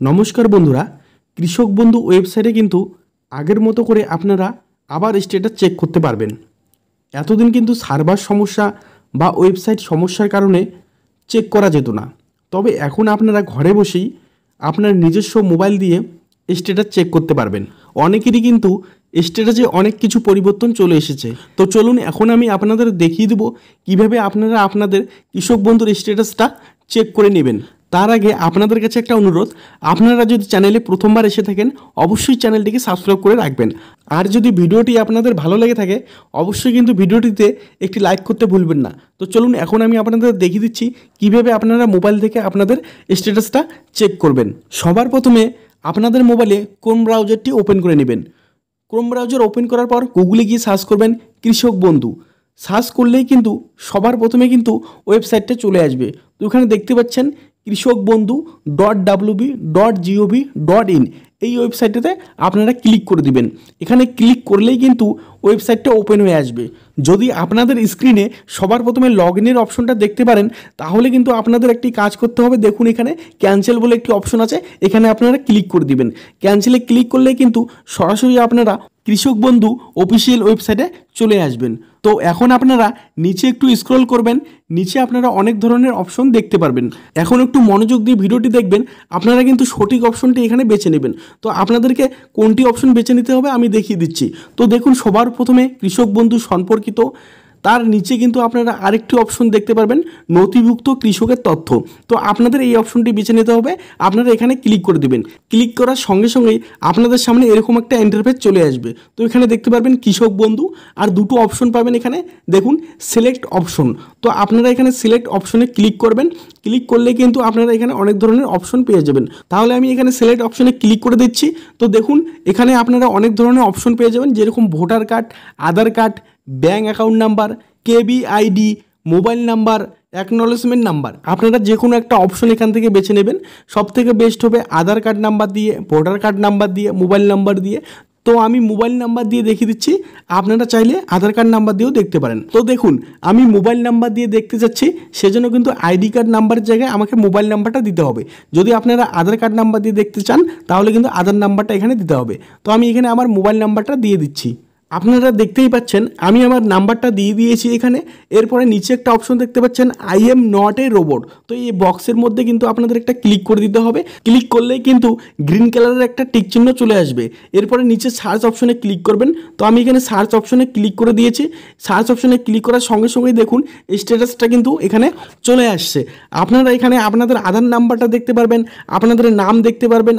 নমস্কার বন্ধুরা, কৃষক বন্ধু ওয়েবসাইটে কিন্তু আগের মতো করে আপনারা আবার স্ট্যাটাস চেক করতে পারবেন। এতদিন কিন্তু সার্ভার সমস্যা বা ওয়েবসাইট সমস্যার কারণে চেক করা যেত না, তবে এখন আপনারা ঘরে বসেই আপনার নিজস্ব মোবাইল দিয়ে স্ট্যাটাস চেক করতে পারবেন। অনেকেরই কিন্তু স্ট্যাটাসে অনেক কিছু পরিবর্তন চলে এসেছে। তো চলুন এখন আমি আপনাদের দেখিয়ে দেবো কীভাবে আপনারা আপনাদের কৃষক বন্ধুর স্ট্যাটাসটা চেক করে নেবেন। তার আগে আপনাদের কাছে একটা অনুরোধ, আপনারা যদি চ্যানেলে প্রথমবার এসে থাকেন অবশ্যই চ্যানেলটিকে সাবস্ক্রাইব করে রাখবেন। আর যদি ভিডিওটি আপনাদের ভালো লেগে থাকে অবশ্যই কিন্তু ভিডিওটিতে একটি লাইক করতে ভুলবেন না। তো চলুন এখন আমি আপনাদের দেখিয়ে দিচ্ছি কিভাবে আপনারা মোবাইল থেকে আপনাদের স্ট্যাটাসটা চেক করবেন। সবার প্রথমে আপনাদের মোবাইলে ক্রোম ব্রাউজারটি ওপেন করে নেবেন। ক্রোম ব্রাউজার ওপেন করার পর গুগলে গিয়ে সার্চ করবেন কৃষক বন্ধু। সার্চ করলেই কিন্তু সবার প্রথমে কিন্তু ওয়েবসাইটটা চলে আসবে। তো এখানে দেখতে পাচ্ছেন krishokkbandhu.wb.gov.in এই ওয়েবসাইটটাতে আপনারা ক্লিক করে দিবেন। এখানে ক্লিক করলেই কিন্তু ওয়েবসাইটটা ওপেন হয়ে আসবে। যদি আপনাদের স্ক্রিনে সবার প্রথমে লগ ইনের অপশনটা দেখতে পারেন তাহলে কিন্তু আপনাদের একটি কাজ করতে হবে। দেখুন এখানে ক্যান্সেল বলে একটি অপশন আছে, এখানে আপনারা ক্লিক করে দিবেন। ক্যান্সেলে ক্লিক করলে কিন্তু সরাসরি আপনারা কৃষক বন্ধু অফিসিয়াল ওয়েবসাইটে চলে আসবেন। তো এখন আপনারা নিচে একটু স্ক্রল করবেন, নিচে আপনারা অনেক ধরনের অপশন দেখতে পারবেন। এখন একটু মনোযোগ দিয়ে ভিডিওটি দেখবেন, আপনারা কিন্তু সঠিক অপশনটি এখানে বেছে নেবেন। তো আপনাদেরকে কোনটি অপশন বেছে নিতে হবে আমি দেখিয়ে দিচ্ছি। তো দেখুন সবার প্রথমে কৃষক বন্ধু সম্পর্কিত, তার নিচে কিন্তু আপনারা আরেকটি অপশন দেখতে পারবেন নথিভুক্ত কৃষকের তথ্য। তো আপনাদের এই অপশনটি বেছে নিতে হবে, আপনারা এখানে ক্লিক করে দেবেন। ক্লিক করার সঙ্গে সঙ্গেই আপনাদের সামনে এরকম একটা ইন্টারফেস চলে আসবে। তো এখানে দেখতে পারবেন কৃষক বন্ধু আর দুটো অপশন পাবেন এখানে, দেখুন সিলেক্ট অপশন। তো আপনারা এখানে সিলেক্ট অপশনে ক্লিক করবেন। ক্লিক করলে কিন্তু আপনারা এখানে অনেক ধরনের অপশন পেয়ে যাবেন। তাহলে আমি এখানে সিলেক্ট অপশনে ক্লিক করে দিচ্ছি। তো দেখুন এখানে আপনারা অনেক ধরনের অপশন পেয়ে যাবেন, যেরকম voter card, Aadhaar card, bank account number, কেবিআইডি, মোবাইল নাম্বার, অ্যাকনলেজমেন্ট নাম্বার। আপনারা যে কোনো একটা অপশন এখান থেকে বেছে নেবেন। সব থেকে বেস্ট হবে আধার কার্ড নাম্বার দিয়ে, ভোটার কার্ড নাম্বার দিয়ে, মোবাইল নাম্বার দিয়ে। তো আমি মোবাইল নাম্বার দিয়ে দেখিয়ে দিচ্ছি, আপনারা চাইলে আধার কার্ড নাম্বার দিয়েও দেখতে পারেন। তো দেখুন আমি মোবাইল নাম্বার দিয়ে দেখতে যাচ্ছি, সেজন্য কিন্তু আইডি কার্ড নাম্বারের জায়গায় আমাকে মোবাইল নাম্বারটা দিতে হবে। যদি আপনারা আধার কার্ড নাম্বার দিয়ে দেখতে চান তাহলে কিন্তু আধার নাম্বারটা এখানে দিতে হবে। তো আমি এখানে আমার মোবাইল নাম্বারটা দিয়ে দিচ্ছি। আপনারা দেখতেই পাচ্ছেন আমি আমার নাম্বারটা দিয়ে দিয়েছি এখানে। এরপরে নিচে একটা অপশন দেখতে পাচ্ছেন I am not a robot. তো এই বক্সের মধ্যে কিন্তু আপনাদের একটা ক্লিক করে দিতে হবে। ক্লিক করলেই কিন্তু গ্রিন কালারের একটা টিক চিহ্ন চলে আসবে। এরপরে নিচে সার্চ অপশনে ক্লিক করবেন। তো আমি এখানে সার্চ অপশনে ক্লিক করে দিয়েছি। সার্চ অপশনে ক্লিক করার সঙ্গে সঙ্গেই দেখুন স্ট্যাটাসটা কিন্তু এখানে চলে আসছে। আপনারা এখানে আপনাদের আধার নাম্বারটা দেখতে পারবেন, আপনাদের নাম দেখতে পারবেন,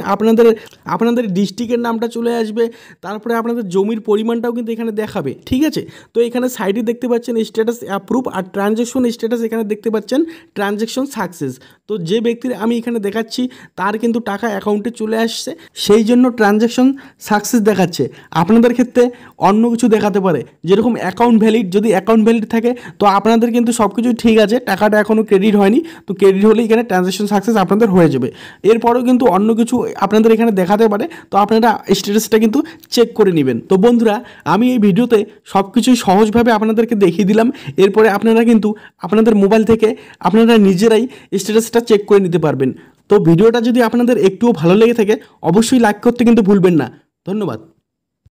আপনাদের ডিস্ট্রিক্টের নামটা চলে আসবে, তারপরে আপনাদের জমির পরিমাণটাও কিন্তু এখানে দেখাবে। ঠিক আছে, তো এখানে সাইডে দেখতে পাচ্ছেন স্ট্যাটাস অ্যাপ্রুভ আর ট্রানজ্যাকশন স্ট্যাটাস এখানে দেখতে পাচ্ছেন ট্রানজ্যাকশন সাকসেস। তো যে ব্যক্তির আমি এখানে দেখাচ্ছি তার কিন্তু টাকা অ্যাকাউন্টে চলে আসছে, সেই জন্য ট্রানজ্যাকশন সাকসেস দেখাচ্ছে। আপনাদের ক্ষেত্রে অন্য কিছু দেখাতে পারে, যেরকম অ্যাকাউন্ট ভ্যালিড। যদি অ্যাকাউন্ট ভ্যালিড থাকে তো আপনাদের কিন্তু সব কিছু ঠিক আছে, টাকাটা এখনও ক্রেডিট হয়নি। তো ক্রেডিট হলে এখানে ট্রানজ্যাকশন সাকসেস আপনাদের হয়ে যাবে। এরপরেও কিন্তু অন্য কিছু আপনাদের এখানে দেখাতে পারে, তো আপনারা স্ট্যাটাসটা কিন্তু চেক করে নেবেন। তো বন্ধুরা আমি এই ভিডিওতে সব কিছুই সহজভাবে আপনাদেরকে দেখিয়ে দিলাম। এরপরে আপনারা কিন্তু আপনাদের মোবাইল থেকে আপনারা নিজেরাই স্ট্যাটাসটা চেক করে নিতে পারবেন। তো ভিডিওটা যদি আপনাদের একটুও ভালো লেগে থাকে অবশ্যই লাইক করতে কিন্তু ভুলবেন না। ধন্যবাদ।